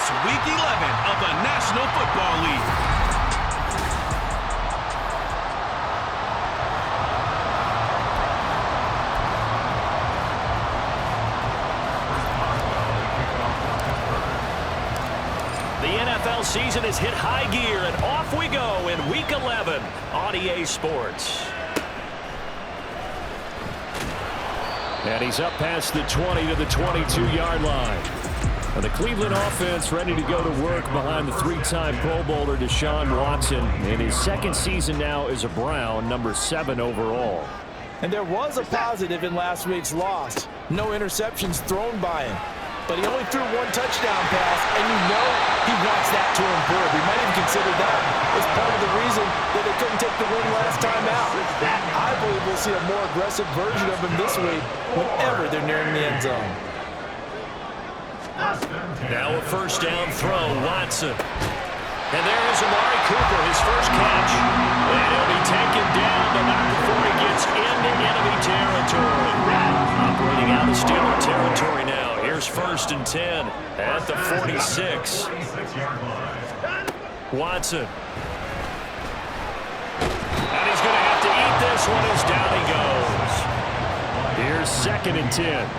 It's Week 11 of the National Football League. The NFL season has hit high gear, and off we go in Week 11 on EA Sports. And he's up past the 20 to the 22-yard line. And the Cleveland offense ready to go to work behind the three-time Pro Bowler Deshaun Watson in his second season now as a Brown, number 7 overall. And there was a positive in last week's loss. No interceptions thrown by him. But he only threw one touchdown pass, and you know he wants that to improve. We might even consider that as part of the reason that they couldn't take the win last time out. I believe we'll see a more aggressive version of him this week whenever they're nearing the end zone. Now a first down throw, Watson. And there is Amari Cooper, his first catch. And he'll be taken down, but not before he gets into enemy territory. Operating out of Steeler territory now. Here's 1st and 10 at the 46. Watson. And he's going to have to eat this one as down he goes. Here's 2nd and 10.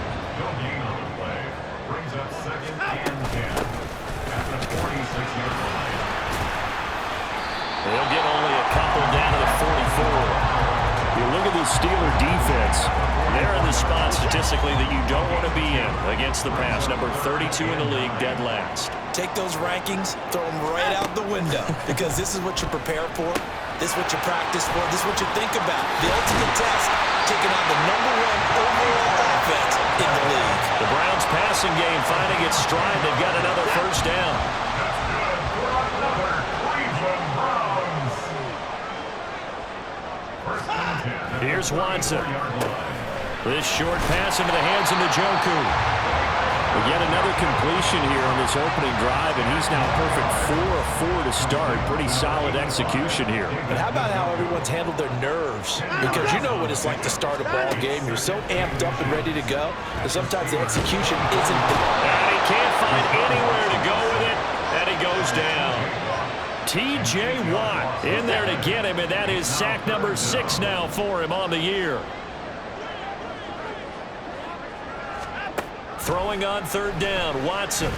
They'll get only a couple down to the 44. You look at the Steeler defense. They're in the spot statistically that you don't want to be in against the pass. Number 32 in the league, dead last. Take those rankings, throw them right out the window, because this is what you prepare for. This is what you practice for. This is what you think about. The ultimate test, taking on the number 1 overall offense in the league. The Browns passing game finding its stride. They've got another first down. Here's Watson. This short pass into the hands of Njoku. Yet another completion here on this opening drive, and he's now perfect 4 of 4 to start. Pretty solid execution here. And how about how everyone's handled their nerves? Because you know what it's like to start a ball game. You're so amped up and ready to go that sometimes the execution isn't there. And he can't find anywhere to go with it, and he goes down. T.J. Watt in there to get him, and that is sack number 6 now for him on the year. Throwing on 3rd down, Watson. He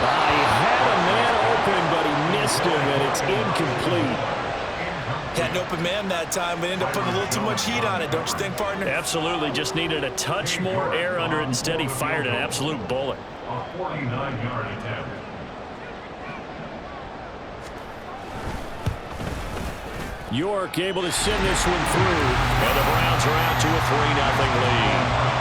had a man open, but he missed him, and it's incomplete. Had an open man that time, but ended up putting a little too much heat on it, don't you think, partner? Absolutely, just needed a touch more air under it. Instead, he fired an absolute bullet. A 49-yard attempt. York able to send this one through, and the Browns are out to a 3-0 lead.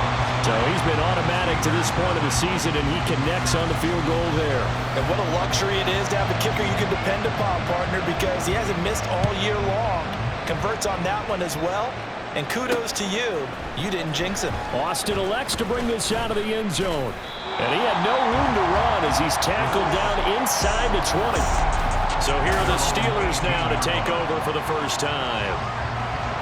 So he's been automatic to this point of the season, and he connects on the field goal there. And what a luxury it is to have a kicker you can depend upon, partner, because he hasn't missed all year long. Converts on that one as well, and kudos to you. You didn't jinx him. Austin elects to bring this out of the end zone, and he had no room to run as he's tackled down inside the 20. So here are the Steelers now to take over for the first time.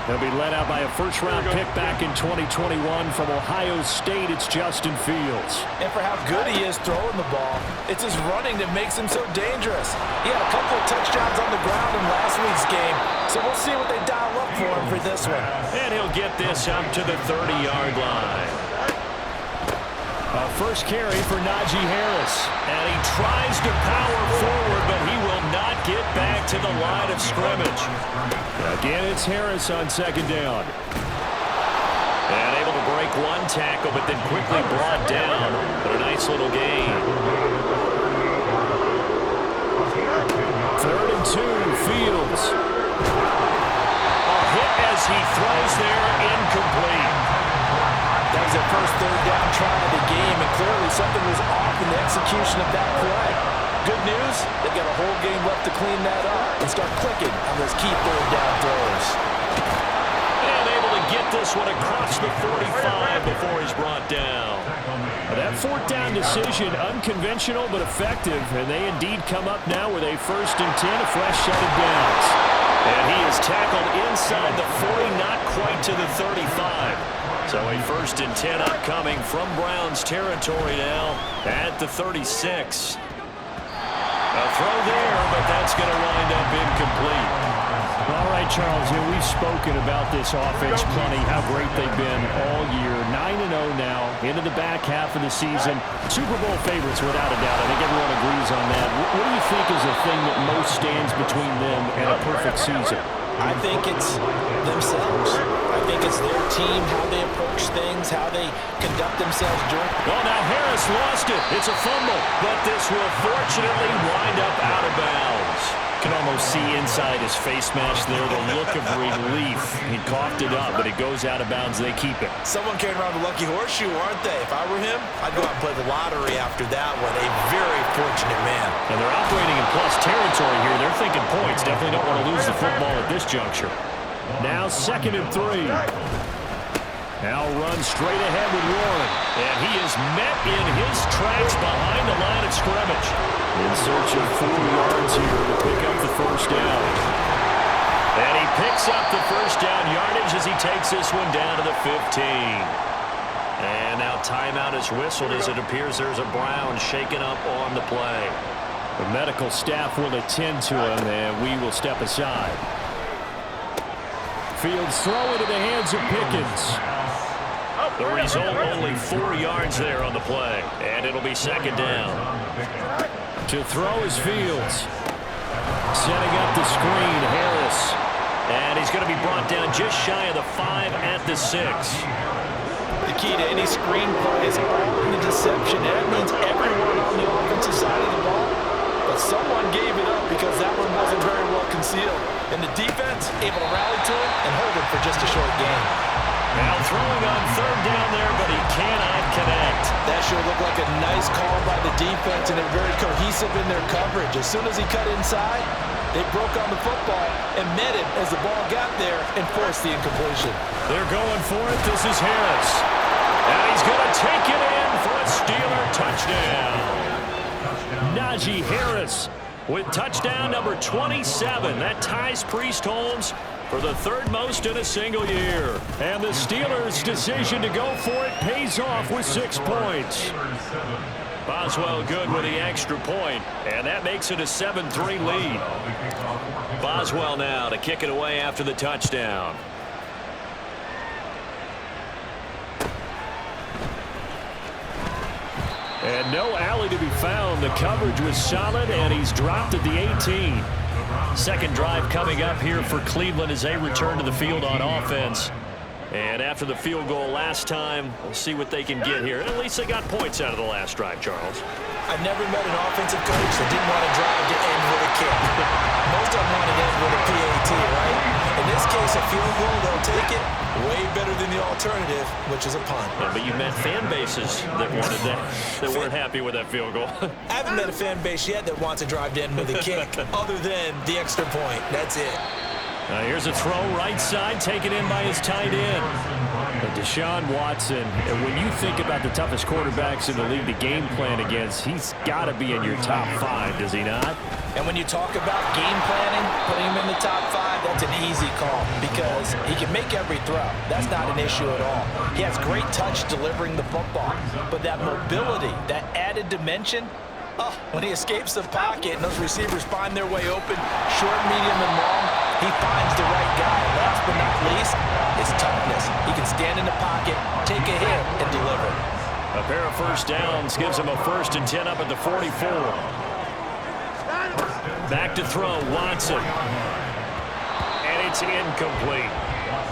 They'll be led out by a first-round pick back in 2021 from Ohio State. It's Justin Fields. And for how good he is throwing the ball, it's his running that makes him so dangerous. He had a couple of touchdowns on the ground in last week's game, so we'll see what they dial up for him for this one. And he'll get this up to the 30-yard line. First carry for Najee Harris. And he tries to power forward, but he will not get back to the line of scrimmage. Again, it's Harris on 2nd down. And able to break one tackle, but then quickly brought down. But a nice little gain. 3rd and 2, Fields. A hit as he throws there, incomplete. That was their first 3rd down try of the game, and clearly something was off in the execution of that play. Good news, they've got a whole game left to clean that up and start clicking on those key 3rd down throws. And able to get this one across the 45 before he's brought down. That 4th down decision, unconventional but effective, and they indeed come up now with a 1st and 10, a fresh set of downs. And he is tackled inside the 40, not quite to the 35. So a 1st and 10 upcoming from Browns territory now at the 36. A throw there, but that's going to wind up incomplete. All right, Charles, we've spoken about this offense plenty, how great they've been all year. 9-0 now, into the back half of the season. Super Bowl favorites, without a doubt. I think everyone agrees on that. What do you think is the thing that most stands between them and a perfect season? I think it's themselves. I think it's their team, how they approach things, how they conduct themselves during. Well, now Harris lost it. It's a fumble, but this will fortunately wind up out of bounds. You can almost see inside his face mask there the look of relief. He coughed it up, but it goes out of bounds. They keep it. Someone came around the lucky horseshoe, aren't they? If I were him, I'd go out and play the lottery after that one. A very fortunate man. And they're operating in plus territory here. They're thinking points. Definitely don't want to lose the football at this juncture. Now 2nd and 3. Now runs straight ahead with Warren. And he is met in his tracks behind the line of scrimmage. In search of 4 yards here to pick up the 1st down. And he picks up the 1st down yardage as he takes this one down to the 15. And now timeout is whistled as it appears there's a Brown shaken up on the play. The medical staff will attend to him, and we will step aside. Fields throw into the hands of Pickens. The result, only 4 yards there on the play. And it'll be 2nd down. To throw is Fields. Setting up the screen, Harris. And he's going to be brought down just shy of the 5 at the 6. The key to any screen play is all in the deception. That means everyone on the offensive side of the ball. But someone gave it up because that one wasn't very well concealed. And the defense able to rally to it and hold it for just a short game. Now throwing on 3rd down there, but he cannot connect. That sure looked like a nice call by the defense, and they're very cohesive in their coverage. As soon as he cut inside, they broke on the football and met him as the ball got there and forced the incompletion. They're going for it. This is Harris. And he's going to take it in for a Steeler touchdown. Najee Harris with touchdown number 27. That ties Priest Holmes for the 3rd most in a single year. And the Steelers' decision to go for it pays off with 6 points. Boswell good with the extra point, and that makes it a 7-3 lead. Boswell now to kick it away after the touchdown. And no alley to be found. The coverage was solid, and he's dropped at the 18. 2nd drive coming up here for Cleveland as they return to the field on offense. And after the field goal last time, we'll see what they can get here. And at least they got points out of the last drive, Charles. I've never met an offensive coach that didn't want to drive to end with a kick. Most of them want to end with a PAT, right? In this case, a field goal, they'll take it. Way better than the alternative, which is a punt. Yeah, but you met fan bases that wanted that, that weren't happy with that field goal. I haven't met a fan base yet that wants to drive to end with a kick, other than the extra point. That's it. Here's a throw right side, taken in by his tight end. Deshaun Watson, and when you think about the toughest quarterbacks in the league to game plan against, he's got to be in your top 5, does he not? And when you talk about game planning, putting him in the top 5, that's an easy call because he can make every throw. That's not an issue at all. He has great touch delivering the football, but that mobility, that added dimension, when he escapes the pocket and those receivers find their way open, short, medium, and long, he finds the right guy. Last but not least, his toughness. He can stand in the pocket, take a hit, and deliver. A pair of 1st downs gives him a 1st and 10 up at the 44. Back to throw, Watson. And it's incomplete.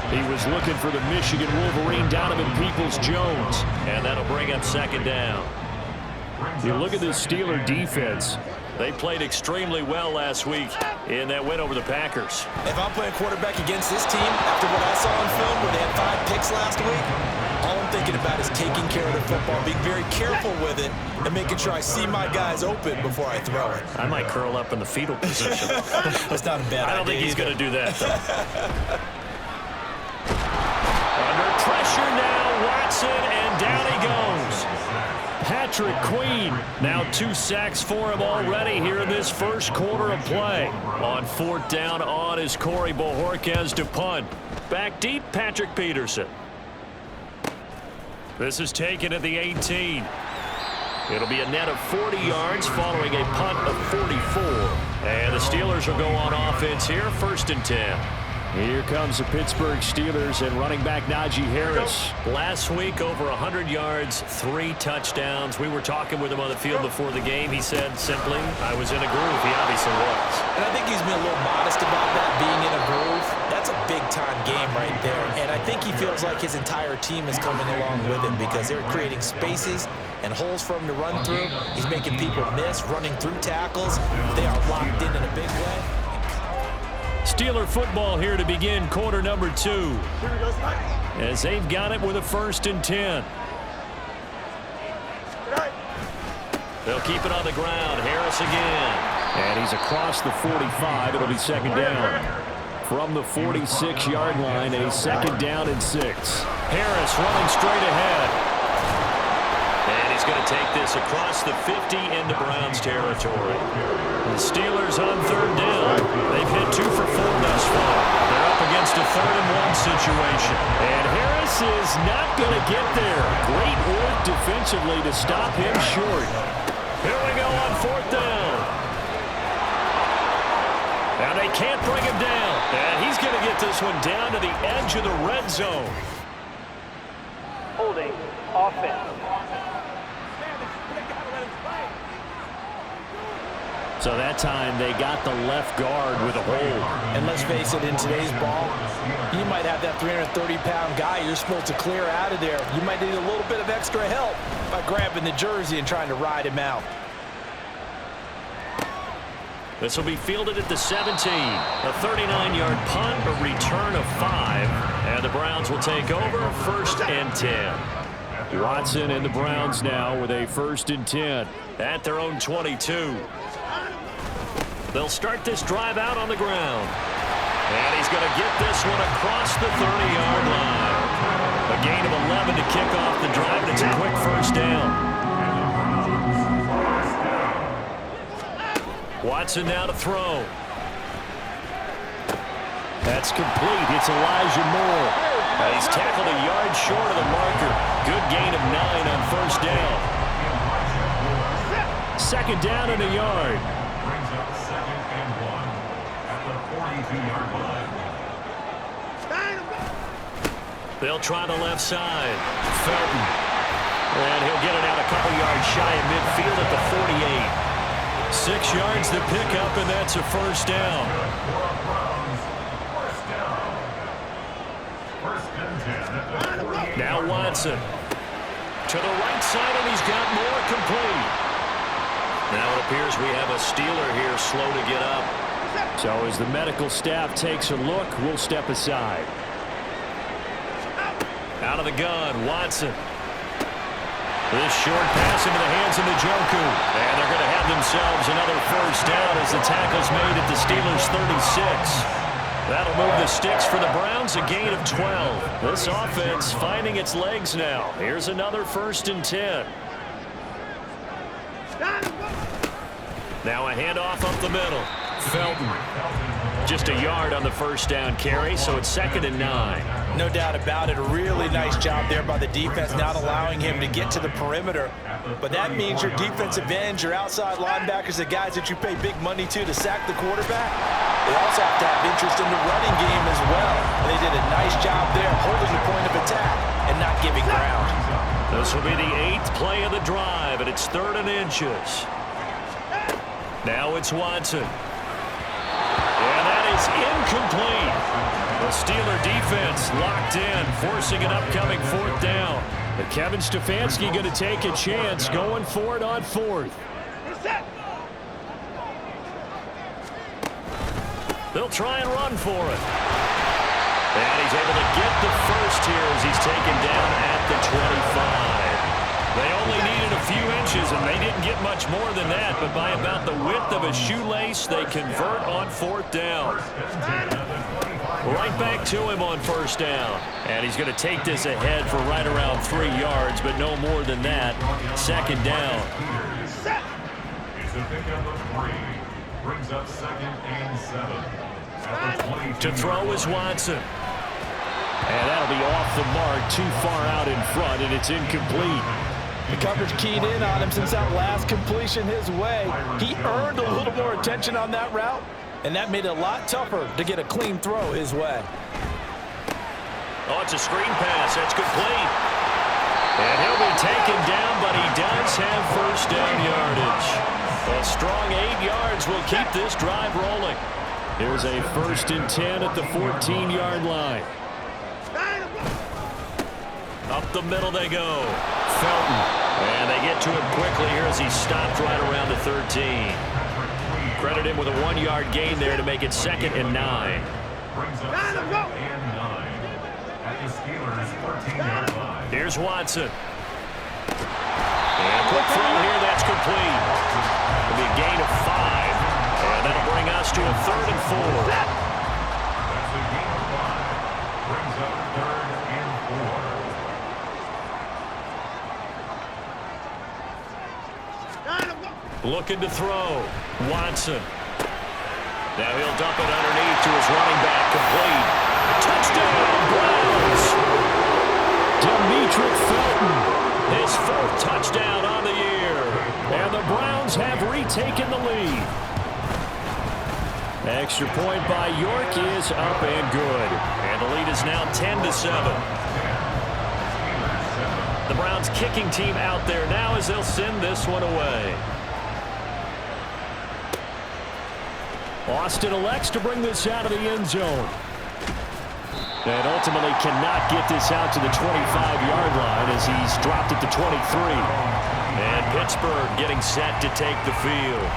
He was looking for the Michigan Wolverine, Donovan Peoples-Jones. And that'll bring up 2nd down. You look at this Steeler defense. They played extremely well last week in that win over the Packers. If I'm playing quarterback against this team, after what I saw on film where they had 5 picks last week, all I'm thinking about is taking care of the football, being very careful with it, and making sure I see my guys open before I throw it. I might curl up in the fetal position. That's not a bad idea. I don't think he's going to do that, though. Under pressure now, Watson, and down he goes. Patrick Queen, now 2 sacks for him already here in this 1st quarter of play. On 4th down on is Corey Bojorquez to punt. Back deep, Patrick Peterson. This is taken at the 18. It'll be a net of 40 yards following a punt of 44. And the Steelers will go on offense here, 1st and 10. Here comes the Pittsburgh Steelers and running back Najee Harris. Last week, over 100 yards, 3 touchdowns. We were talking with him on the field before the game. He said simply, I was in a groove. He obviously was. And I think he's been a little modest about that, being in a groove. That's a big-time game right there. And I think he feels like his entire team is coming along with him because they're creating spaces and holes for him to run through. He's making people miss, running through tackles. They are locked in a big way. Steeler football here to begin quarter number 2. As they've got it with a 1st and 10. They'll keep it on the ground. Harris again. And he's across the 45. It'll be 2nd down. From the 46-yard line, a 2nd down and 6. Harris running straight ahead. And he's going to take this across the 50 into Browns territory. The Steelers on 3rd down. They've hit 2 for 4 thus far. They're up against a 3rd and 1 situation. And Harris is not going to get there. Great work defensively to stop him short. Here we go on 4th down. Now they can't bring him down. And he's going to get this one down to the edge of the red zone. Holding offense. So that time they got the left guard with a hold. And let's face it, in today's ball, you might have that 330-pound guy you're supposed to clear out of there. You might need a little bit of extra help by grabbing the jersey and trying to ride him out. This will be fielded at the 17. A 39-yard punt, a return of 5. And the Browns will take over, 1st and 10. Watson and the Browns now with a 1st and 10. At their own 22. They'll start this drive out on the ground. And he's going to get this one across the 30-yard line. A gain of 11 to kick off the drive. It's a quick 1st down. Watson now to throw. That's complete. It's Elijah Moore. He's tackled a yard short of the marker. Good gain of 9 on 1st down. 2nd down and a yard. Brings up 2nd and 1 at the 42-yard line. They'll try the left side. Felton. And he'll get it out a couple yards shy of midfield at the 48. 6 yards to pick up, and that's a 1st down. Now Watson. To the right side, and he's got more complete. Now it appears we have a Steeler here slow to get up. So as the medical staff takes a look, we'll step aside. Out of the gun, Watson. This short pass into the hands of Njoku. And they're going to have themselves another 1st down as the tackle's made at the Steelers' 36. That'll move the sticks for the Browns, a gain of 12. This offense finding its legs now. Here's another 1st and 10. Now a handoff up the middle. Felton. Just a yard on the 1st down carry, so it's 2nd and 9. No doubt about it. A really nice job there by the defense, not allowing him to get to the perimeter. But that means your defensive ends, your outside linebackers, the guys that you pay big money to sack the quarterback, they also have to have interest in the running game as well. They did a nice job there holding the point of attack and not giving ground. This will be the 8th play of the drive, and it's 3rd and inches. Now it's Watson. And that is incomplete. The Steeler defense locked in, forcing an upcoming 4th down. But Kevin Stefanski going to take a chance going for it on 4th. They'll try and run for it. And he's able to get the 1st here as he's taken down at the 25. They only needed a few inches, and they didn't get much more than that. But by about the width of a shoelace, they convert on 4th down. Right back to him on 1st down. And he's going to take this ahead for right around 3 yards, but no more than that. 2nd down. It's a pickup of 3. Brings up 2nd and 7. To throw is Watson. And that'll be off the mark, too far out in front, and it's incomplete. The coverage keyed in on him since that last completion his way. He earned a little more attention on that route, and that made it a lot tougher to get a clean throw his way. Oh, it's a screen pass. That's complete. And he'll be taken down, but he does have first down yardage. A strong 8 yards will keep this drive rolling. Here's a 1st and 10 at the 14-yard line. Up the middle they go. Felton. And they get to him quickly here as he stopped right around the 13. Credit him with a 1-yard gain there to make it 2nd and 9. Here's Watson. And quick throw here, that's complete. It'll be a gain of 5. And that'll bring us to a 3rd and 4. That's a gain of 5. Brings up 3rd and 4. Looking to throw. Watson. Now he'll dump it underneath to his running back. Complete. Touchdown, Browns! Demetric Felton. His 4th touchdown on the year. And the Browns have retaken the lead. Extra point by York is up and good. And the lead is now 10-7. The Browns kicking team out there now as they'll send this one away. Austin elects to bring this out of the end zone. And ultimately cannot get this out to the 25-yard line as he's dropped it to 23. And Pittsburgh getting set to take the field.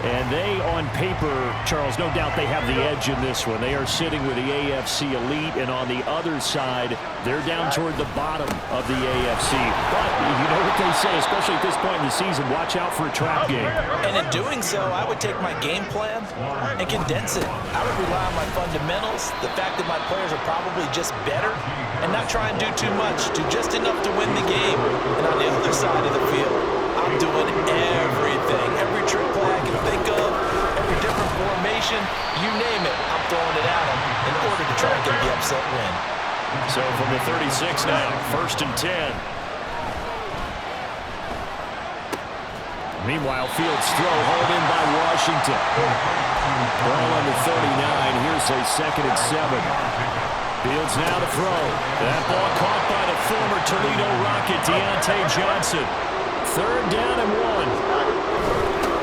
And they, on paper, Charles, no doubt they have the edge in this one. They are sitting with the AFC elite, and on the other side, they're down toward the bottom of the AFC. But you know what they say, especially at this point in the season, watch out for a trap game. And in doing so, I would take my game plan and condense it. I would rely on my fundamentals, the fact that my players are probably just better, and not try and do too much, do just enough to win the game. And on the other side of the field, I'm doing everything, every trick play I can think of, every different formation, you name it, I'm throwing it at them in order to try and get the upset win. So from the 36 now, 1st and 10. Meanwhile, Fields' throw hauled in by Washington. Ball on the 39. Here's a 2nd and 7. Fields now to throw. That ball caught by the former Toledo Rocket, Deontay Johnson. 3rd down and 1.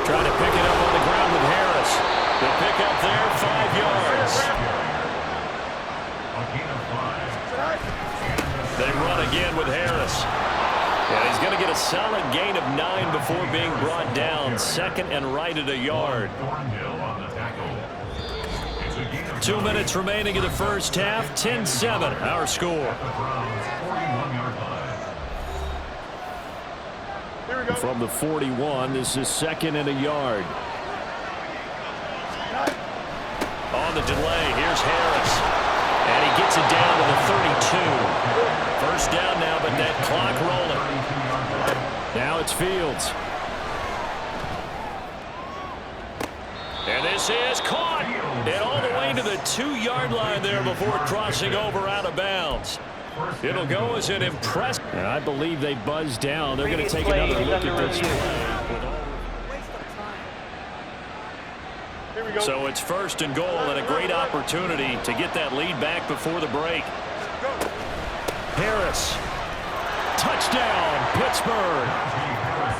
Trying to pick it up on the ground with Harris. The pick up there, 5 yards. They run again with Harris. And he's going to get a solid gain of 9 before being brought down. 2nd and right at a yard. 2 minutes remaining in the first half. 10-7, our score. From the 41, this is 2nd and a yard. On the delay, here's Harris. And he gets it down to the 32. First down now, but that clock rolling. Now it's Fields. And this is caught. And all the way to the 2-yard line there before crossing over out of bounds. It'll go as an impressive. And I believe they buzzed down. They're going to take another look at this play. So it's 1st and goal and a great opportunity to get that lead back before the break. Harris. Touchdown, Pittsburgh.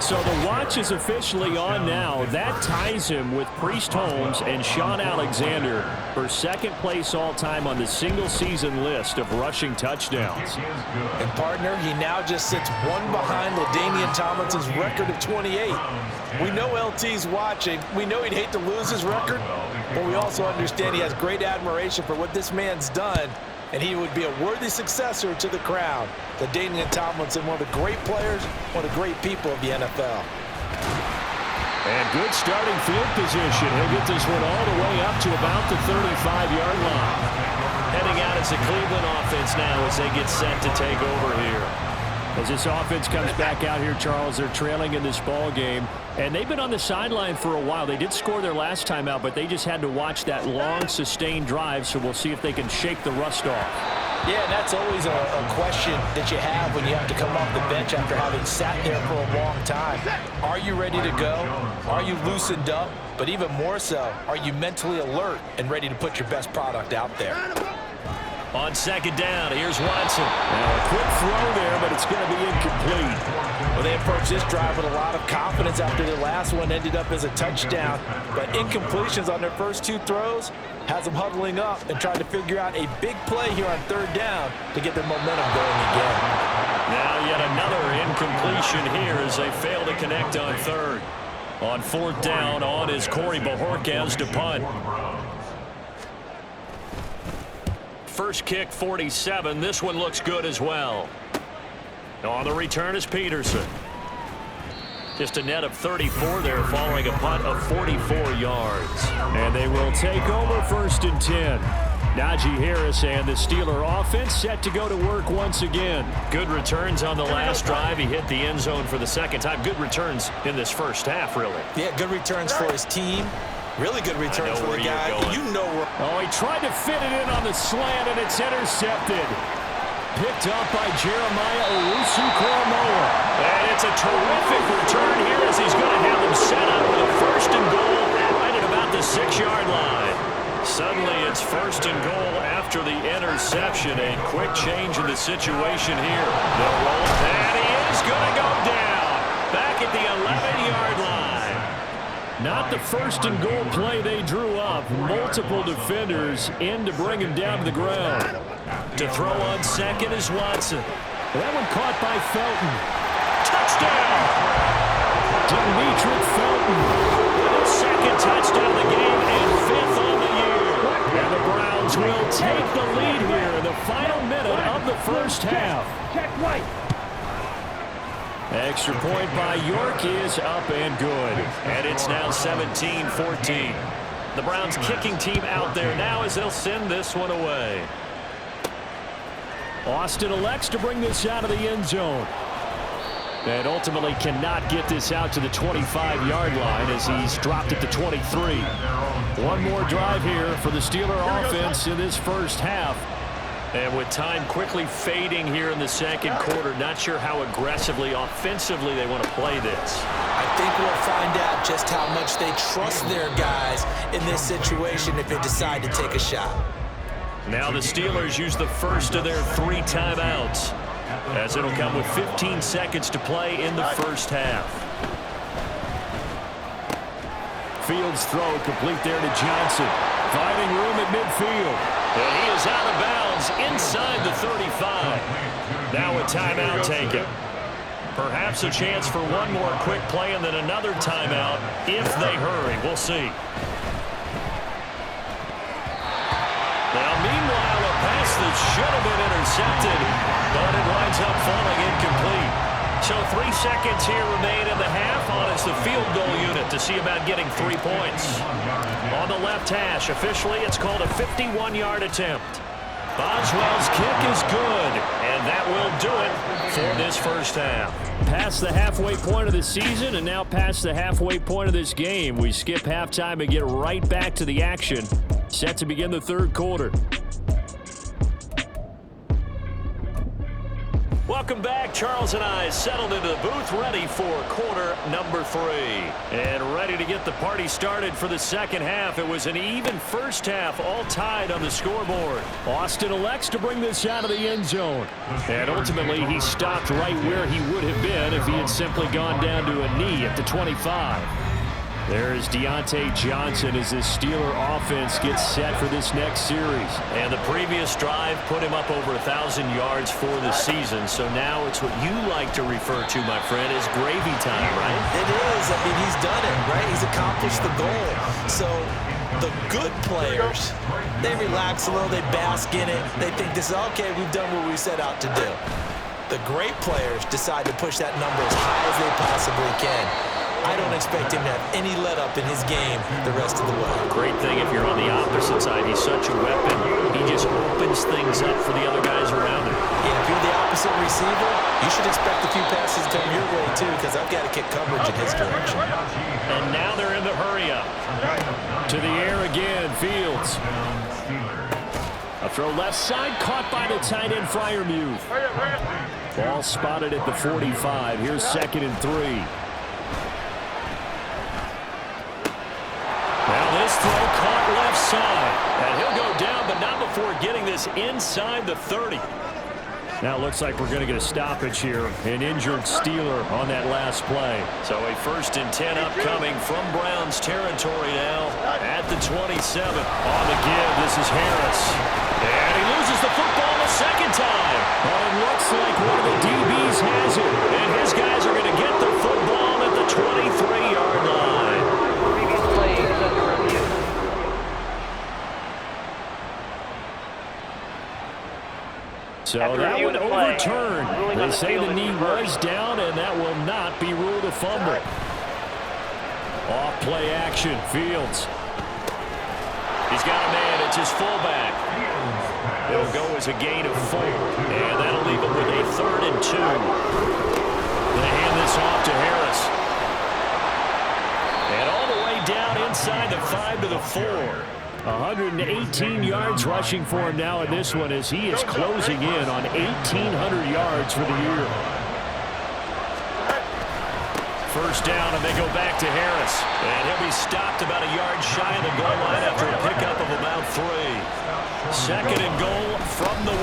So the watch is officially on now. That ties him with Priest Holmes and Sean Alexander for 2nd place all-time on the single-season list of rushing touchdowns. And, partner, he now just sits one behind LaDainian Tomlinson's record of 28. We know LT's watching. We know he'd hate to lose his record, but we also understand he has great admiration for what this man's done, and he would be a worthy successor to the crown. LaDainian Tomlinson, one of the great players, one of the great people of the NFL. And good starting field position. He'll get this one all the way up to about the 35-yard line. Heading out as the Cleveland offense now as they get set to take over here. As this offense comes back out here, Charles, they're trailing in this ball game. And they've been on the sideline for a while. They did score their last time out, but they just had to watch that long, sustained drive, so we'll see if they can shake the rust off. Yeah, and that's always a question that you have when you have to come off the bench after having sat there for a long time. Are you ready to go? Are you loosened up? But even more so, are you mentally alert and ready to put your best product out there? On second down, here's Watson. Now a quick throw there, but it's going to be incomplete. Well, they approached this drive with a lot of confidence after the last one ended up as a touchdown. But incompletions on their first two throws has them huddling up and trying to figure out a big play here on third down to get their momentum going again. Now yet another incompletion here as they fail to connect on third. On fourth down, on is Corey Bojorquez to punt. First kick, 47. This one looks good as well. On the return is Peterson. Just a net of 34 there following a punt of 44 yards. And they will take over first and 10. Najee Harris and the Steeler offense set to go to work once again. Good returns on the last drive. He hit the end zone for the second time. Good returns in this first half, really. Yeah, good returns for his team. Really good returns for the guy. You know where. Oh, he tried to fit it in on the slant, and it's intercepted. Picked up by Jeremiah Owusu-Koramoah. And it's a terrific return here as he's going to have them set up with a first and goal right at about the 6-yard line. Suddenly it's first and goal after the interception. A quick change in the situation here. The roll, and he is going to go down back at the 11-yard line. Not the first and goal play they drew up. Multiple defenders in to bring him down to the ground. To throw on second is Watson. That one caught by Felton. Touchdown! Demetric Felton. With his second touchdown of the game and 5th on the year. And the Browns will take the lead here in the final minute of the first half. Check right. Extra point by York is up and good. And it's now 17-14. The Browns kicking team out there now as they'll send this one away. Austin elects to bring this out of the end zone. And ultimately cannot get this out to the 25-yard line as he's dropped it to 23. One more drive here for the Steeler offense in this first half. And with time quickly fading here in the second quarter, not sure how aggressively, offensively they want to play this. I think we'll find out just how much they trust their guys in this situation if they decide to take a shot. Now the Steelers use the first of their 3 timeouts, as it'll come with 15 seconds to play in the first half. Fields throw complete there to Johnson. Finding room at midfield. And he is out of bounds inside the 35. Now a timeout taken. Perhaps a chance for one more quick play and then another timeout if they hurry. We'll see. Now, meanwhile, a pass that should have been intercepted, but it winds up falling incomplete. So 3 seconds here remain in the half on as the field goal unit to see about getting 3 points. On the left hash, officially it's called a 51-yard attempt. Boswell's kick is good, and that will do it for this first half. Past the halfway point of the season and now past the halfway point of this game. We skip halftime and get right back to the action. Set to begin the third quarter. Welcome back. Charles and I settled into the booth, ready for quarter number 3. And ready to get the party started for the second half. It was an even first half, all tied on the scoreboard. Austin elects to bring this out of the end zone. And ultimately, he stopped right where he would have been if he had simply gone down to a knee at the 25. There is Deontay Johnson as the Steeler offense gets set for this next series. And the previous drive put him up over 1,000 yards for the season. So now it's what you like to refer to, my friend, as gravy time, right? It is. I mean, he's done it, right? He's accomplished the goal. So the good players, they relax a little, they bask in it. They think this is okay, we've done what we set out to do. The great players decide to push that number as high as they possibly can. I don't expect him to have any let-up in his game the rest of the way. Great thing if you're on the opposite side. He's such a weapon. He just opens things up for the other guys around him. Yeah, if you're the opposite receiver, you should expect a few passes to come your way, too, because I've got to kick coverage in his direction. And now they're in the hurry-up. To the air again, Fields. A throw left side, caught by the tight end, Freiermuth. Ball spotted at the 45. Here's 2nd and 3. Now this throw caught left side. And he'll go down, but not before getting this inside the 30. Now it looks like we're going to get a stoppage here. An injured Steeler on that last play. So a 1st and 10 upcoming from Browns territory now at the 27. On the give, this is Harris. And he loses the football a second time. But it looks like one of the DBs has it. And his guys are going to get the football at the 23-yard line. Previous play is under review. So that one overturned. They say the knee was down, and that will not be ruled a fumble. Off play action, Fields. He's got a man, it's his fullback. It'll go as a gain of 4, and that'll leave him with a 3rd and 2. They hand this off to Harris. And all the way down inside the 5 to the 4. 118 yards rushing for him now in this one as he is closing in on 1,800 yards for the year. 1st down, and they go back to Harris. And he'll be stopped about a yard shy of the goal line after a pickup of about 3. 2nd and goal from the 1.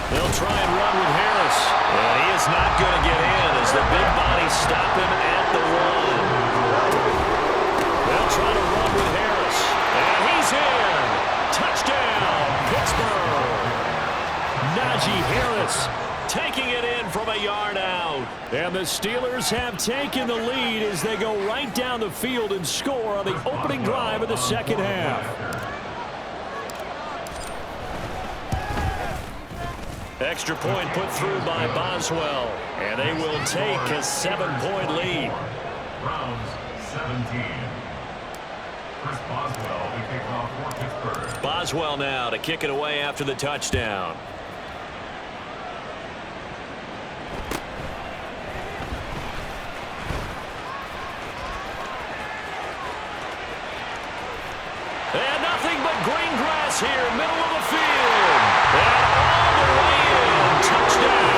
They'll try and run with Harris. And he is not going to get in as the big bodies stop him at the 1. They'll try to run with Harris. And he's in. Touchdown, Pittsburgh. Najee Harris taking it in from a yard out. And the Steelers have taken the lead as they go right down the field and score on the opening drive of the 2nd half. Extra point put through by Boswell. And they will take a 7-point lead. Browns 17. Chris Boswell to kick off for Pittsburgh. Boswell now to kick it away after the touchdown. And nothing but green grass here, middle of the field. And all the way in. Touchdown,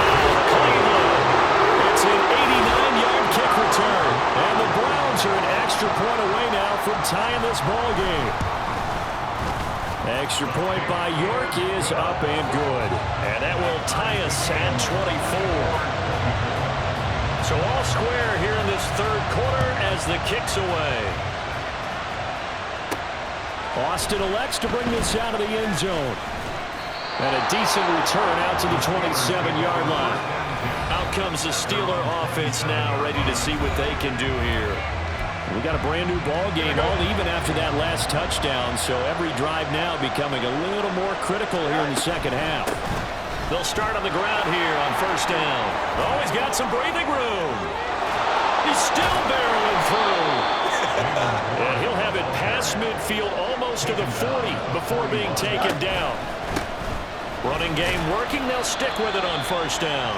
Cleveland. It's an 89-yard kick return. And the Browns are an extra point away now from tying this ball game. Extra point by York is up and good. And that will tie us at 24. So all square here in this 3rd quarter as the kick's away. Austin elects to bring this out of the end zone. And a decent return out to the 27-yard line. Out comes the Steeler offense now, ready to see what they can do here. We got a brand new ball game, all even after that last touchdown, so every drive now becoming a little more critical here in the 2nd half. They'll start on the ground here on 1st down. Oh, he's got some breathing room. He's still barreling through. And he'll have it past midfield almost to the 40 before being taken down. Running game working. They'll stick with it on 1st down.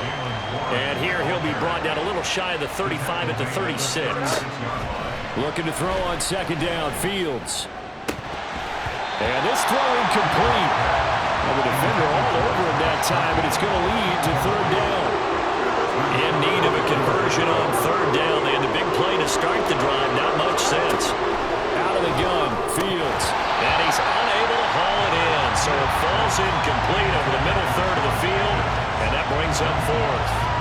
And here he'll be brought down a little shy of the 35 at the 36. Looking to throw on 2nd down, Fields. And this throw incomplete. Well, the defender all over him that time, but it's going to lead to 3rd down. In need of a conversion on 3rd down. They had the big play to start the drive. Not much sense. Out of the gun, Fields. And he's unable to haul it in. So it falls incomplete over the middle 3rd of the field. And that brings up 4th.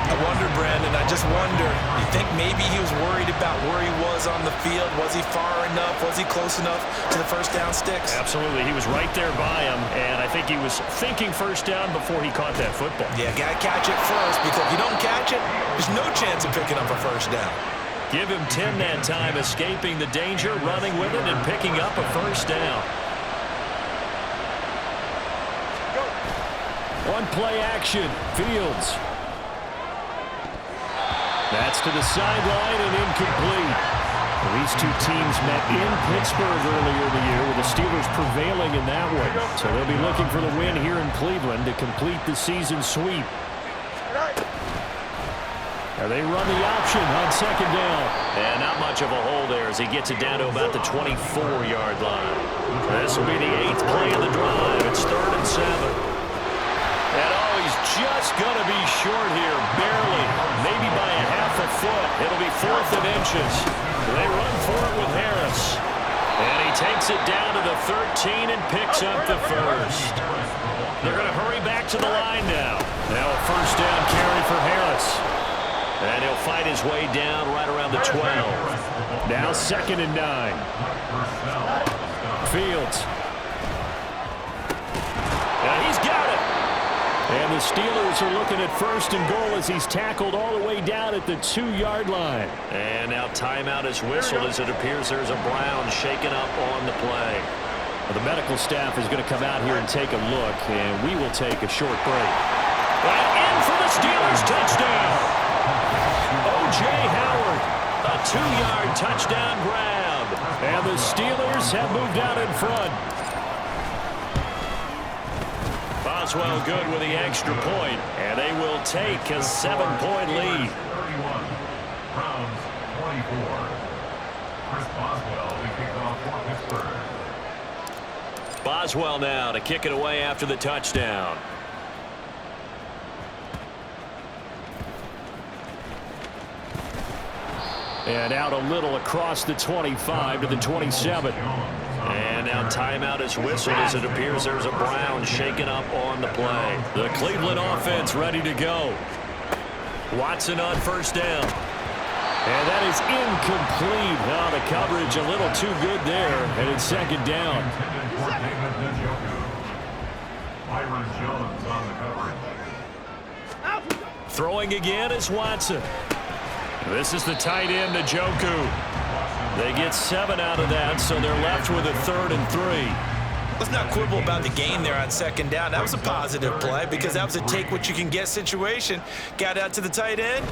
I wonder, Brandon, I just wonder, you think maybe he was worried about where he was on the field? Was he far enough? Was he close enough to the 1st down sticks? Absolutely. He was right there by him, and I think he was thinking 1st down before he caught that football. Yeah, got to catch it first, because if you don't catch it, there's no chance of picking up a 1st down. Give him 10 that time, escaping the danger, running with it, and picking up a 1st down. One play action, Fields. That's to the sideline and incomplete. These two teams met in Pittsburgh earlier in the year with the Steelers prevailing in that one. So they'll be looking for the win here in Cleveland to complete the season sweep. And they run the option on second down. And not much of a hole there as he gets it down to about the 24-yard line. This will be the 8th play of the drive. It's 3rd and 7. And oh, he's just going to be short here, barely, maybe by a half a foot. It'll be 4th and inches. They run for it with Harris. And he takes it down to the 13 and picks up the first. They're going to hurry back to the line now. Now a first down carry for Harris. And he'll fight his way down right around the 12. Now 2nd and 9. Fields. And he's got it. And the Steelers are looking at 1st and goal as he's tackled all the way down at the 2-yard line. And now timeout is whistled as it appears there's a Brown shaken up on the play. Well, the medical staff is going to come out here and take a look, and we will take a short break. And in for the Steelers touchdown. O.J. Howard, a 2-yard touchdown grab. And the Steelers have moved out in front. Boswell good with the extra point, and they will take a 7-point lead. 31, Browns 24. Chris Boswell will kick off for Pittsburgh. Boswell now to kick it away after the touchdown. And out a little across the 25 to the 27. And now timeout is whistled as it appears there's a Brown shaken up on the play. The Cleveland offense ready to go. Watson on first down. And that is incomplete. Oh, the coverage a little too good there. And it's 2nd down. Byron Jones on the coverage. Throwing again is Watson. This is the tight end, Njoku. They get 7 out of that, so they're left with a 3rd and 3. Let's not quibble about the gain there on 2nd down. That was a positive play because that was a take-what-you-can-get situation. Got out to the tight end.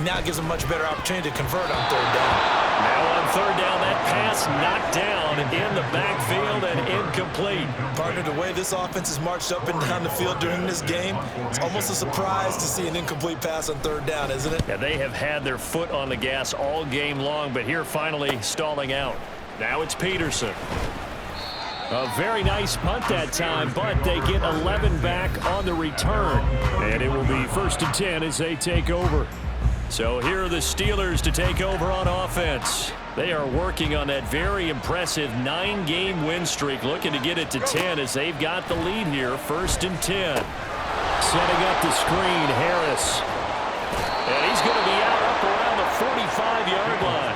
Now it gives them a much better opportunity to convert on 3rd down. Now on 3rd down, that pass knocked down in the backfield and incomplete. Partner, the way this offense has marched up and down the field during this game, it's almost a surprise to see an incomplete pass on 3rd down, isn't it? Yeah, they have had their foot on the gas all game long, but here finally stalling out. Now it's Peterson. A very nice punt that time, but they get 11 back on the return. And it will be 1st and 10 as they take over. So here are the Steelers to take over on offense. They are working on that very impressive 9-game win streak, looking to get it to 10 as they've got the lead here, 1st and 10. Setting up the screen, Harris. And he's going to be out up around the 45-yard line.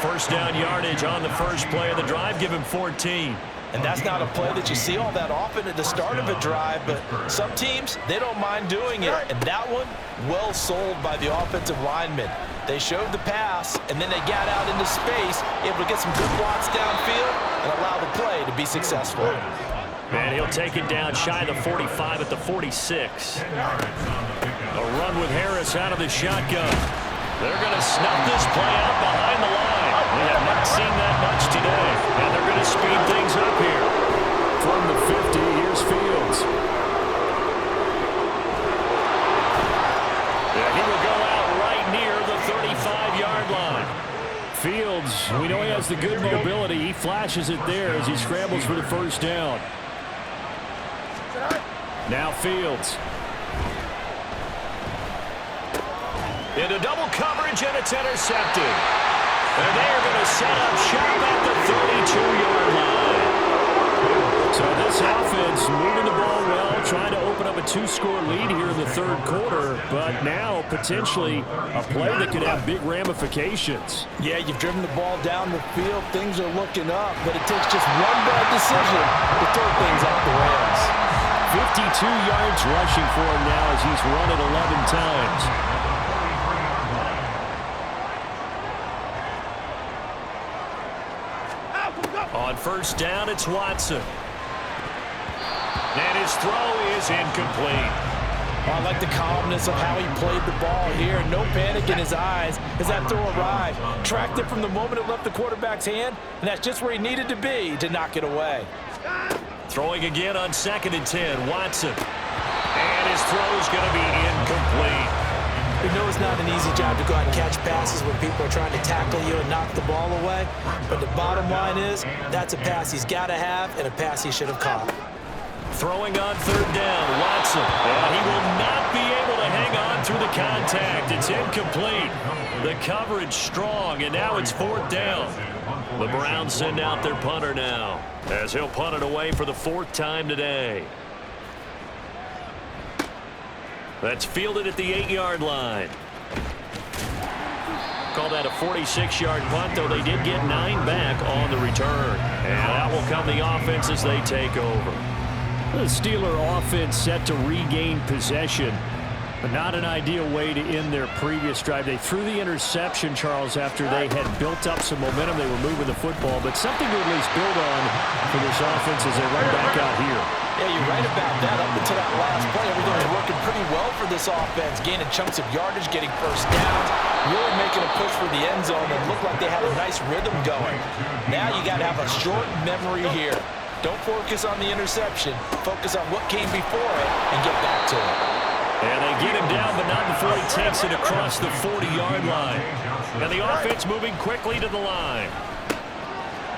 1st down yardage on the first play of the drive, give him 14. And that's not a play that you see all that often at the start of a drive, but some teams, they don't mind doing it. And that one, well sold by the offensive lineman. They showed the pass, and then they got out into space, able to get some good blocks downfield and allow the play to be successful. And he'll take it down shy of the 45 at the 46. A run with Harris out of the shotgun. They're going to snuff this play out behind the line. We have not seen that much today. And they're going to speed things up here. From the 50, here's Fields. Yeah, he will go out right near the 35-yard line. Fields, we know he has the good mobility. He flashes it there as he scrambles for the 1st down. Now Fields. Into double coverage, and it's intercepted. And they are going to set up shop at the 32-yard line. So this offense moving the ball well, trying to open up a 2-score lead here in the 3rd quarter, but now potentially a play that could have big ramifications. Yeah, you've driven the ball down the field. Things are looking up, but it takes just one bad decision to throw things off the rails. 52 yards rushing for him now as he's run it 11 times. On 1st down, it's Watson. And his throw is incomplete. I like the calmness of how he played the ball here. No panic in his eyes as that throw arrived. Tracked it from the moment it left the quarterback's hand, and that's just where he needed to be to knock it away. Throwing again on 2nd and 10, Watson. And his throw is going to be incomplete. We know it's not an easy job to go out and catch passes when people are trying to tackle you and knock the ball away. But the bottom line is, that's a pass he's got to have and a pass he should have caught. Throwing on third down, Watson. And he will not be able to hang on through the contact. It's incomplete. The coverage strong, and now it's fourth down. The Browns send out their punter now, as he'll punt it away for the fourth time today. That's fielded at the 8-yard line. Call that a 46-yard punt, though they did get 9 back on the return. And that will come the offense as they take over. The Steeler offense set to regain possession, but not an ideal way to end their previous drive. They threw the interception, Charles, after they had built up some momentum. They were moving the football, but something to at least build on for this offense as they run back out here. Yeah, you're right about that. Up until that last play, everything was working pretty well for this offense, gaining chunks of yardage, getting first downs, really making a push for the end zone, and looked like they had a nice rhythm going. Now you got to have a short memory here. Don't focus on the interception. Focus on what came before it and get back to it. And they get him down, but not before he takes it across the 40-yard line. And the offense moving quickly to the line.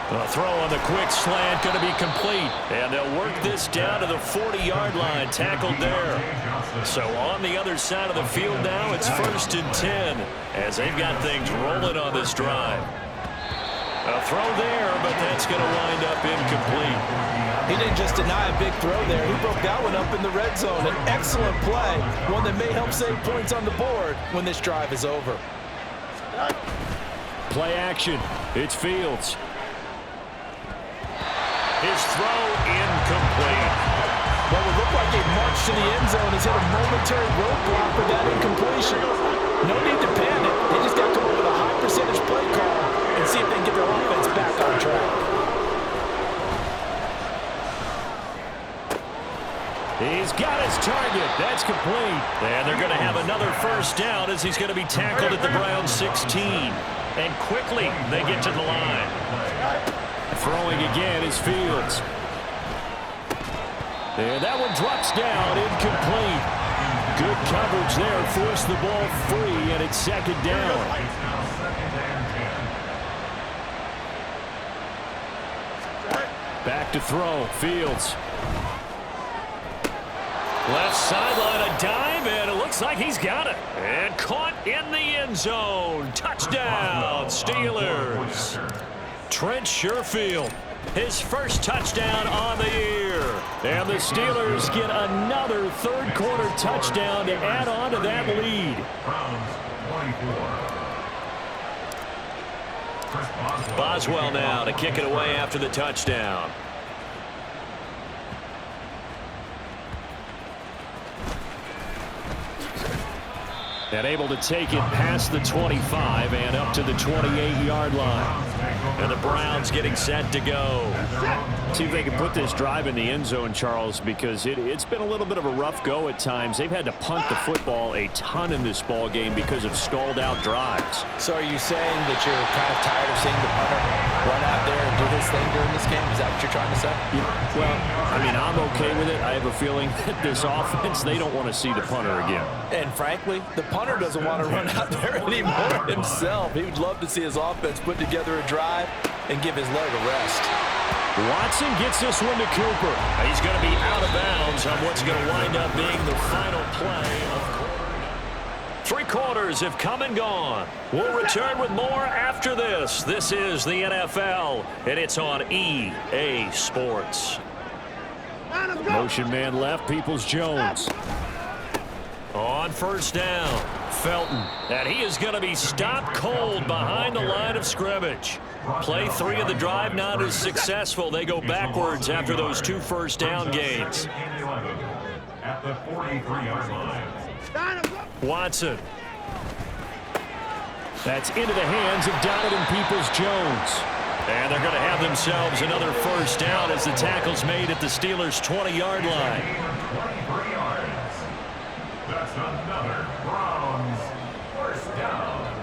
A throw on the quick slant going to be complete. And they'll work this down to the 40-yard line, tackled there. So on the other side of the field now, it's 1st and 10 as they've got things rolling on this drive. A throw there, but that's going to wind up incomplete. He didn't just deny a big throw there. He broke that one up in the red zone. An excellent play, one that may help save points on the board when this drive is over. Play action. It's Fields. His throw incomplete. What would look like a march to the end zone has hit a momentary roadblock for that incompletion. No need to panic. They just got to come up with a high percentage play call and see if they can get their offense back on track. He's got his target. That's complete. And they're going to have another first down as he's going to be tackled at the Browns 16. And quickly they get to the line. Throwing again is Fields. And that one drops down, incomplete. Good coverage there, forced the ball free, and it's second down. Back to throw, Fields. Left sideline, a dive, and it looks like he's got it. And caught in the end zone. Touchdown, Steelers. Trent Sherfield, his first touchdown on the year. And the Steelers get another third-quarter touchdown to add on to that lead. Boswell now to kick it away after the touchdown. And able to take it past the 25 and up to the 28-yard line. And the Browns getting set to go. See if they can put this drive in the end zone, Charles, because it's been a little bit of a rough go at times. They've had to punt the football a ton in this ball game because of stalled-out drives. So are you saying that you're kind of tired of seeing the punter run out there and do this thing during this game? Is that what you're trying to say? Well, I mean, I'm okay with it. I have a feeling that this offense, they don't want to see the punter again. And frankly, the punter doesn't want to run out there anymore himself. He would love to see his offense put together a drive and give his leg a rest. Watson gets this one to Cooper. He's going to be out of bounds on what's going to wind up being the final play of quarter. 3 quarters have come and gone. We'll return with more after this. This is the NFL, and it's on EA Sports. Motion man left, Peoples-Jones. On first down, Felton. And he is going to be stopped cold behind the line of scrimmage. Play 3 of the drive not as successful. They go backwards after those 2 first down gains. At the 43-yard line. Watson. That's into the hands of Donovan Peoples-Jones. And they're going to have themselves another first down as the tackle's made at the Steelers' 20-yard line. 23 yards. That's another Browns first down.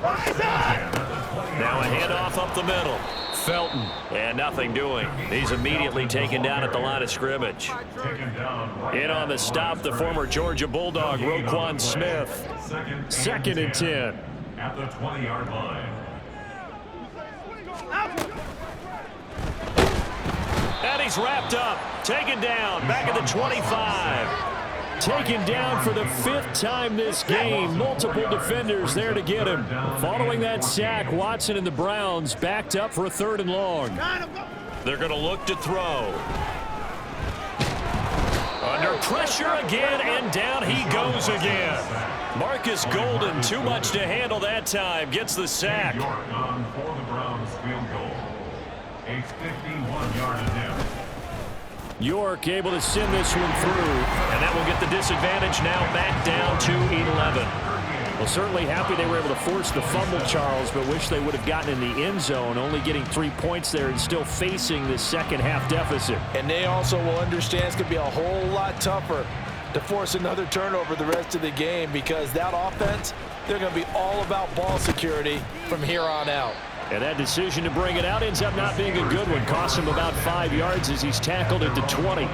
Now a handoff up the middle. Felton. And nothing doing. He's immediately taken down at the line of scrimmage. In on the stop, the former Georgia Bulldog, Roquan Smith. 2nd and 10. At the 20-yard line. And he's wrapped up. Taken down. Back at the 25. Taken down for the 5th time this game. Multiple defenders there to get him. Following that sack, Watson and the Browns backed up for a 3rd and long. They're going to look to throw. Under pressure again, and down he goes again. Marcus Golden, too much to handle that time, gets the sack. York on for the Browns field goal. A 51-yard attempt. York able to send this one through. And that will get the disadvantage now back down to 11. Well, certainly happy they were able to force the fumble, Charles, but wish they would have gotten in the end zone, only getting 3 points there and still facing the second-half deficit. And they also will understand it's going to be a whole lot tougher to force another turnover the rest of the game, because that offense, they're going to be all about ball security from here on out. And that decision to bring it out ends up not being a good one. Costs him about 5 yards as he's tackled at the 20.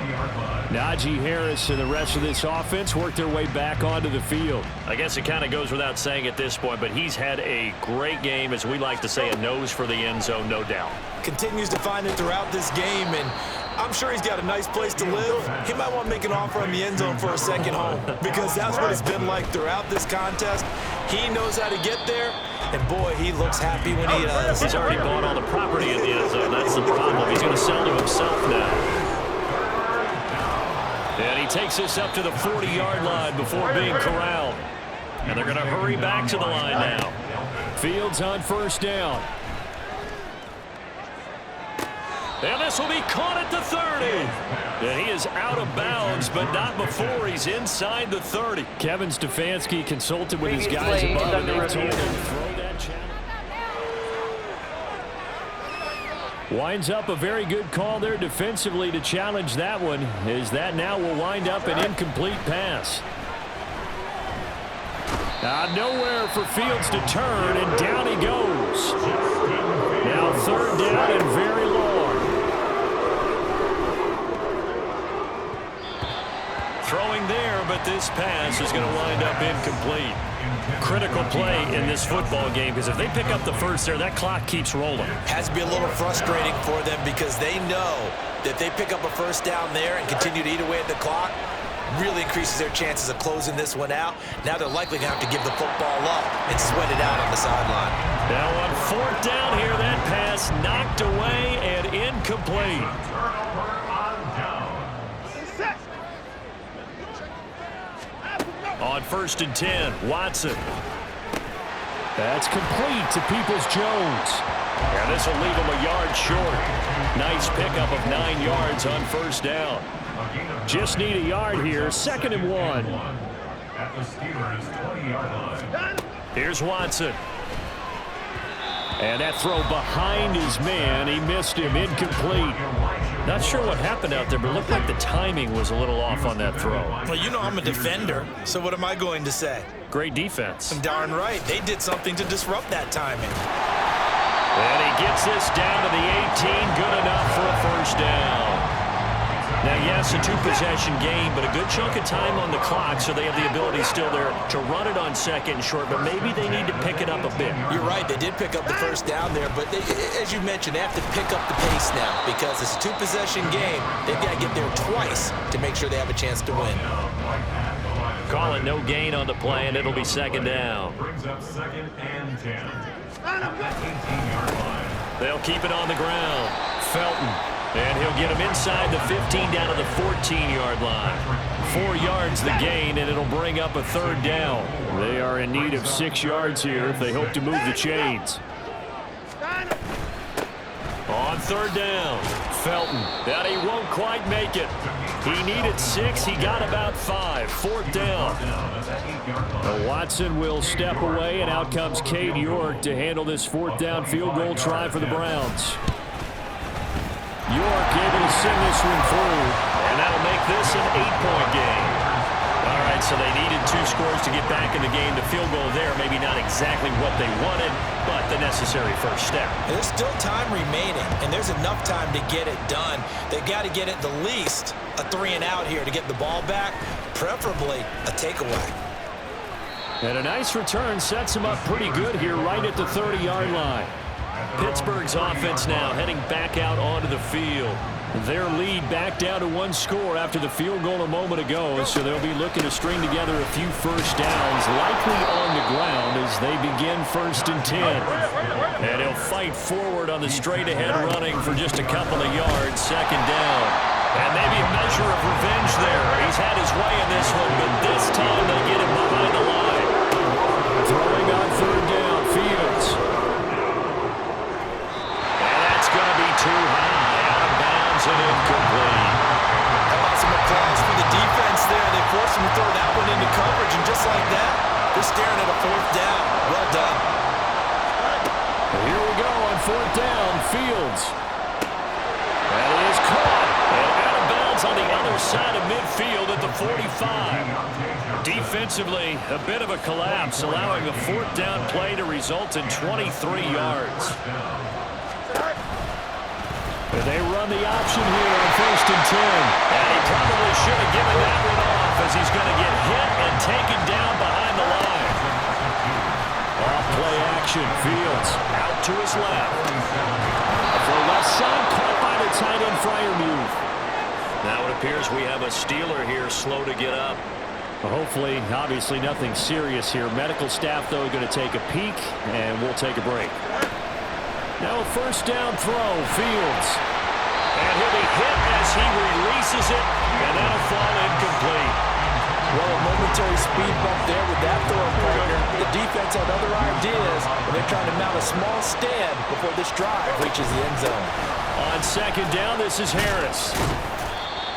Najee Harris and the rest of this offense work their way back onto the field. I guess it kind of goes without saying at this point, but he's had a great game, as we like to say, a nose for the end zone, no doubt. Continues to find it throughout this game, and I'm sure he's got a nice place to live. He might want to make an offer in the end zone for a second home, because that's what it's been like throughout this contest. He knows how to get there, and boy, he looks happy when he does. He's already bought all the property in the end zone. That's the problem. He's going to sell to himself now. And he takes this up to the 40-yard line before being corralled. And they're going to hurry back to the line now. Fields on 1st down. And this will be caught at the 30. And he is out of bounds, but not before he's inside the 30. Kevin Stefanski consulted with his Previous guys play is above, and under they've told review. him to throw that channel. Winds up a very good call there defensively to challenge that one, as that now will wind up an incomplete pass. Nowhere for Fields to turn, and down he goes. Now 3rd down and very long. Throwing there, but this pass is going to wind up incomplete. Critical play in this football game, because if they pick up the first there, that clock keeps rolling. Has to be a little frustrating for them, because they know that they pick up a 1st down there and continue to eat away at the clock, really increases their chances of closing this one out. Now they're likely going to have to give the football up and sweat it out on the sideline. Now on 4th down here, that pass knocked away and incomplete. On 1st and 10, Watson. That's complete to Peoples-Jones. And this will leave him a yard short. Nice pickup of 9 yards on 1st down. Just need a yard here. 2nd and 1. At the Steelers' 20-yard line. Here's Watson. And that throw behind his man. He missed him. Incomplete. Not sure what happened out there, but it looked like the timing was a little off on that throw. Well, you know I'm a defender, so what am I going to say? Great defense. Darn right. They did something to disrupt that timing. And he gets this down to the 18. Good enough for a 1st down. Now, yes, a 2-possession game, but a good chunk of time on the clock, so they have the ability still there to run it on 2nd and short, but maybe they need to pick it up a bit. You're right. They did pick up the 1st down there, but they, as you mentioned, they have to pick up the pace now, because it's a 2-possession game. They've got to get there twice to make sure they have a chance to win. Call it no gain on the play, and it'll be 2nd down. Brings up 2nd and 10. At the 18-yard line. They'll keep it on the ground. Felton. And he'll get him inside the 15 down to the 14-yard line. 4 yards the gain, and it'll bring up a 3rd down. They are in need of 6 yards here if they hope to move the chains. On 3rd down, Felton. And he won't quite make it. He needed 6. He got about 5. 4th down. Watson will step away, and out comes Cade York to handle this 4th down field goal try for the Browns. York able to send this one through. And that'll make this an 8-point game. All right, so they needed 2 scores to get back in the game. The field goal there, maybe not exactly what they wanted, but the necessary first step. There's still time remaining, and there's enough time to get it done. They've got to get at the least a 3-and-out here to get the ball back, preferably a takeaway. And a nice return sets him up pretty good here right at the 30-yard line. Pittsburgh's offense now heading back out onto the field. Their lead back down to 1 score after the field goal a moment ago, so they'll be looking to string together a few first downs, likely on the ground as they begin 1st and 10. And he'll fight forward on the straight-ahead running for just a couple of yards, 2nd down. And maybe a measure of revenge there. He's had his way in this one, but this time they get him behind the line. Throwing on 3rd down, Fields. And that's going to be too high. And incomplete. Some applause for the defense there. They forced him to throw that one into coverage, and just like that, they're staring at a 4th down. Well done. Here we go on 4th down, Fields. That is caught and out of bounds on the other side of midfield at the 45. Defensively, a bit of a collapse, allowing a 4th down play to result in 23 yards. They run the option here on 1st and 10. And he probably should have given that one off as he's going to get hit and taken down behind the line. Off play action, Fields out to his left. For left side, caught by the tight end Freiermuth. Now it appears we have a Steeler here slow to get up. Hopefully, obviously nothing serious here. Medical staff, though, going to take a peek, and we'll take a break. Now a 1st down throw, Fields. And he'll be hit as he releases it, and that'll fall incomplete. Well, a momentary speed bump there with that throw partner. The defense had other ideas, and they're trying to mount a small stand before this drive reaches the end zone. On 2nd down, this is Harris.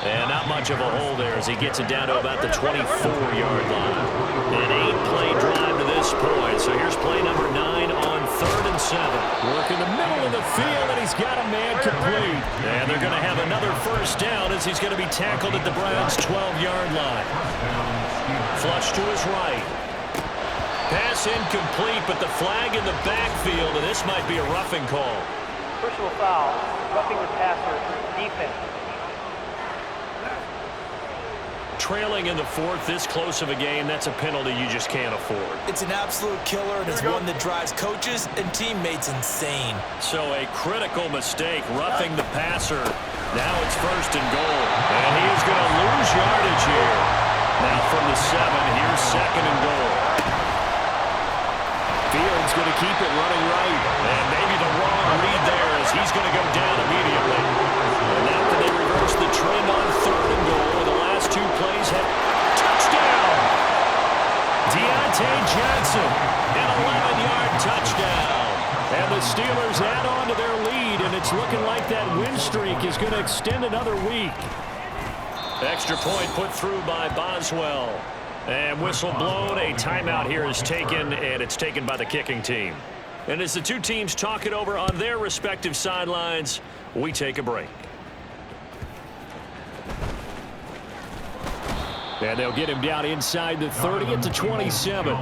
And not much of a hole there as he gets it down to about the 24-yard line. An 8-play drive to this point. So here's play number 9 on 3rd and 7. Work in the middle of the field, and he's got a man complete. And they're going to have another 1st down as he's going to be tackled at the Browns' 12-yard line. Flush to his right. Pass incomplete, but the flag in the backfield, and this might be a roughing call. Personal foul, roughing the passer, defense. Trailing in the 4th, this close of a game, that's a penalty you just can't afford. It's an absolute killer, and it's one that drives coaches and teammates insane. So a critical mistake, roughing the passer. Now it's 1st and goal. And he is going to lose yardage here. Now from the 7, here's 2nd and goal. Fields going to keep it running right. And maybe the wrong read there as he's going to go down immediately. And now can they reverse the trend on 3rd and goal? The last 2 plays have touchdown. Deontay Johnson, an 11-yard touchdown. And the Steelers add on to their lead, and it's looking like that win streak is going to extend another week. Extra point put through by Boswell. And whistle blown, a timeout here is taken, and it's taken by the kicking team. And as the 2 teams talk it over on their respective sidelines, we take a break. And they'll get him down inside the 30 at the 27.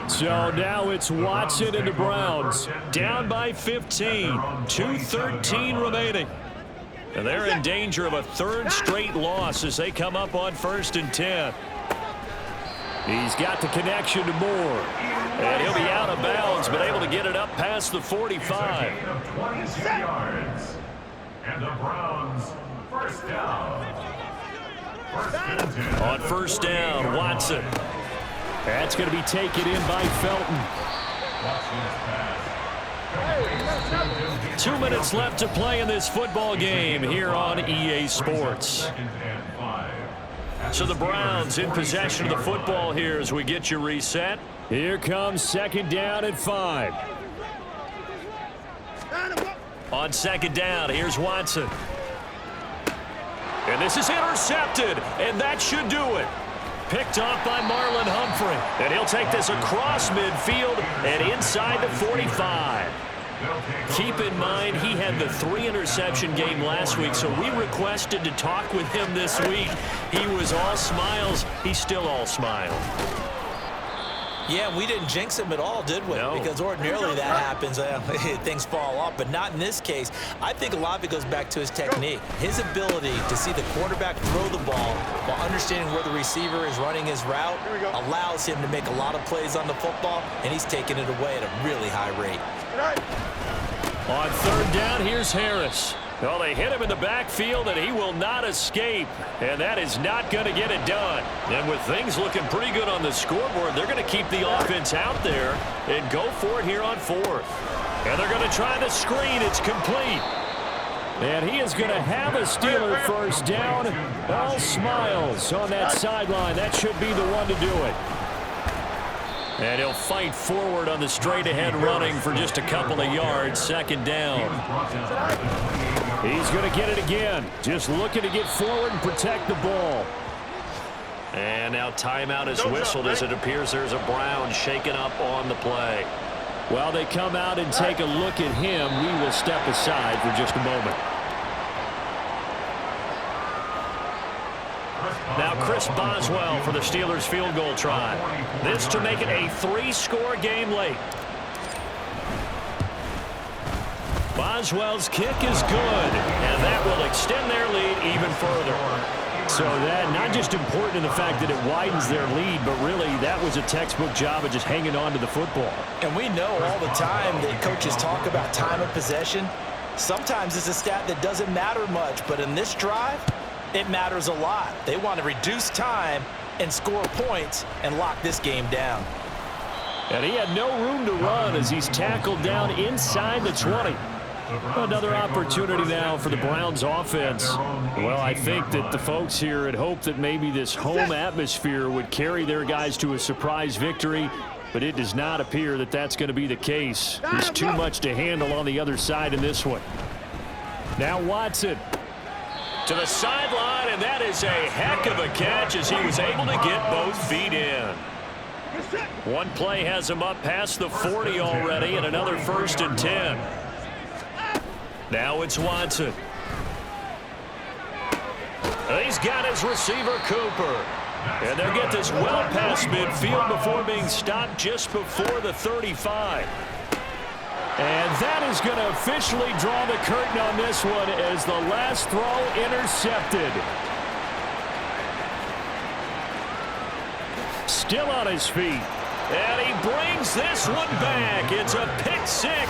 So now it's Watson and the Browns. Down by 15. 2:13 remaining. And they're in danger of a 3rd straight loss as they come up on 1st and 10. He's got the connection to Moore. And he'll be out of bounds, but able to get it up past the 45. 22 yards. And the Browns, 1st down. On 1st down, Watson. That's going to be taken in by Felton. 2 minutes left to play in this football game here on EA Sports. So the Browns in possession of the football here as we get you reset. Here comes 2nd down and 5. On 2nd down, here's Watson. And this is intercepted, and that should do it. Picked off by Marlon Humphrey. And he'll take this across midfield and inside the 45. Keep in mind, he had the 3-interception game last week, so we requested to talk with him this week. He was all smiles. He's still all smile. Yeah, we didn't jinx him at all, did we? No. Because ordinarily that happens. Things fall off, but not in this case. I think a lot of it goes back to his technique. His ability to see the quarterback throw the ball while understanding where the receiver is running his route allows him to make a lot of plays on the football, and he's taking it away at a really high rate. On third down, here's Harris. Well, they hit him in the backfield, and he will not escape. And that is not going to get it done. And with things looking pretty good on the scoreboard, they're going to keep the offense out there and go for it here on fourth. And they're going to try the screen. It's complete. And he is going to have a Steeler first down. All smiles on that sideline. That should be the one to do it. And he'll fight forward on the straight-ahead running for just a couple of yards. Second down. He's going to get it again. Just looking to get forward and protect the ball. And now timeout is whistled as it appears there's a Brown shaken up on the play. While they come out and take a look at him, we will step aside for just a moment. Now Chris Boswell for the Steelers field goal try. This to make it a 3-score game late. Boswell's kick is good, and that will extend their lead even further. So that not just important in the fact that it widens their lead, but really that was a textbook job of just hanging on to the football. And we know all the time that coaches talk about time of possession. Sometimes it's a stat that doesn't matter much, but in this drive, it matters a lot. They want to reduce time and score points and lock this game down. And he had no room to run as he's tackled down inside the 20. Another opportunity now for the Browns offense. Well, I think that the folks here had hoped that maybe this home atmosphere would carry their guys to a surprise victory, but it does not appear that that's going to be the case. There's too much to handle on the other side in this one. Now Watson. To the sideline, and that is a heck of a catch as he was able to get both feet in. One play has him up past the 40 already, and another 1st and 10. Now it's Watson. He's got his receiver, Cooper. And they'll get this well past midfield before being stopped just before the 35. And that is going to officially draw the curtain on this one as the last throw intercepted. Still on his feet. And he brings this one back. It's a pick six.